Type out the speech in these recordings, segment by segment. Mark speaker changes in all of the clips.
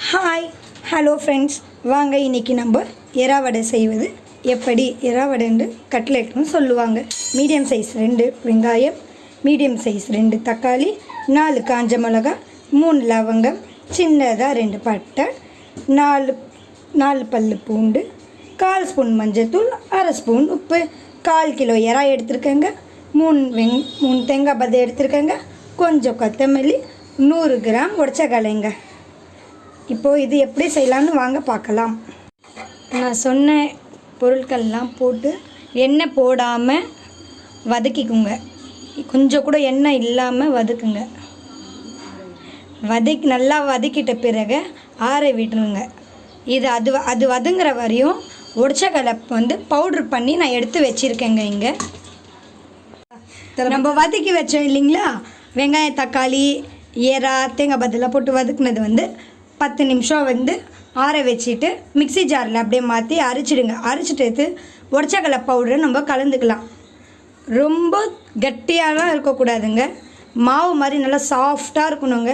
Speaker 1: Hi hello friends, வாங்க இன்றைக்கி நம்ம எறா வடை செய்வது எப்படி. எறா வடைன்னு கட்லெட்னு சொல்லுவாங்க. மீடியம் சைஸ் 2 வெங்காயம், மீடியம் சைஸ் 2 தக்காளி, 4 காஞ்ச மிளகா, 3 லவங்கம், சின்னதாக 2 பட்டை, 4 பல்லு பூண்டு, 1/4 ஸ்பூன் மஞ்சள்தூள், 1/2 ஸ்பூன் உப்பு, 1/4 கிலோ எறா எடுத்துருக்கேங்க, 3 தேங்காய் பதை எடுத்துருக்கேங்க, கொஞ்சம் கொத்தமல்லி, 100 கிராம் உடச்ச கலைங்க. இப்போது இது எப்படி செய்யலான்னு வாங்க பார்க்கலாம். நான் சொன்ன பொருட்கள்லாம் போட்டு எண்ணெய் போடாமல் வதக்கிக்குங்க. கொஞ்சம் கூட எண்ணெய் இல்லாமல் வதக்குங்க. நல்லா வதக்கிட்ட பிறகு ஆற விட்டுருங்க. இது அது வதங்குற வரையும் உடச்சக்கடலை பவுட்ரு பண்ணி நான் எடுத்து வச்சுருக்கேங்க. இங்கே நம்ம வதக்கி வச்சோம் இல்லைங்களா, வெங்காயம், தக்காளி, ஏரா, தேங்காய் பத்தெல்லாம் போட்டு வதக்குனது 10 நிமிஷம் ஆற வச்சுட்டு மிக்ஸி ஜாரில் அப்படியே மாற்றி அரைச்சிடுங்க. அரைச்சிட்டு உடச்சக்கடலை பவுடரை நம்ம கலந்துக்கலாம். ரொம்ப கட்டியாலாம் இருக்கக்கூடாதுங்க, மாவு மாதிரி நல்லா சாஃப்டாக இருக்கணுங்க.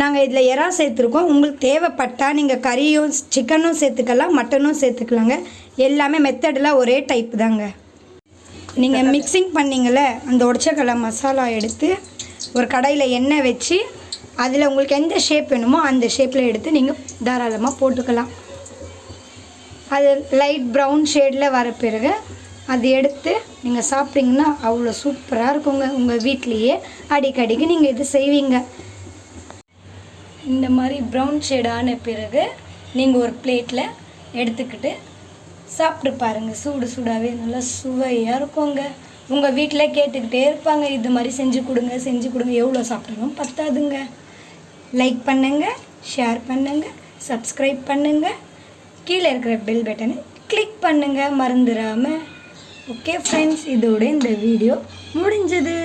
Speaker 1: நாங்கள் இதில் எறா சேர்த்துருக்கோம். உங்களுக்கு தேவைப்பட்டால் நீங்கள் கறியும் சிக்கனும் சேர்த்துக்கலாம், மட்டனும் சேர்த்துக்கலாங்க. எல்லாமே மெத்தடெலாம் ஒரே டைப் தாங்க. நீங்கள் மிக்சிங் பண்ணிங்களே அந்த உடச்சக்கடலை மசாலா எடுத்து ஒரு கடாயில் எண்ணெய் வச்சு அதில் உங்களுக்கு எந்த ஷேப் வேணுமோ அந்த ஷேப்பில் எடுத்து நீங்கள் தாராளமாக போட்டுக்கலாம். அது லைட் ப்ரௌன் ஷேடில் வர பிறகு அது எடுத்து நீங்கள் சாப்பிட்டிங்கன்னா அவ்வளோ சூப்பராக இருக்குங்க. உங்கள் வீட்லேயே அடிக்கடிக்கு நீங்கள் இது செய்வீங்க. இந்த மாதிரி ப்ரௌன் ஷேடான பிறகு நீங்கள் ஒரு பிளேட்டில் எடுத்துக்கிட்டு சாப்பிட்டு பாருங்கள். சூடாகவே நல்லா சுவையாக இருக்குங்க. உங்கள் வீட்டில் கேட்டுக்கிட்டே இருப்பாங்க, இது மாதிரி செஞ்சு கொடுங்க. எவ்வளோ சாப்பிட்டாலும் பத்தாதுங்க. லைக் பண்ணுங்கள், ஷேர் பண்ணுங்கள், சப்ஸ்கிரைப் பண்ணுங்கள், கீழே இருக்கிற பெல் பட்டனை கிளிக் பண்ணுங்கள் மறந்துடாமல். ஓகே ஃப்ரெண்ட்ஸ், இதோட இந்த வீடியோ முடிஞ்சது.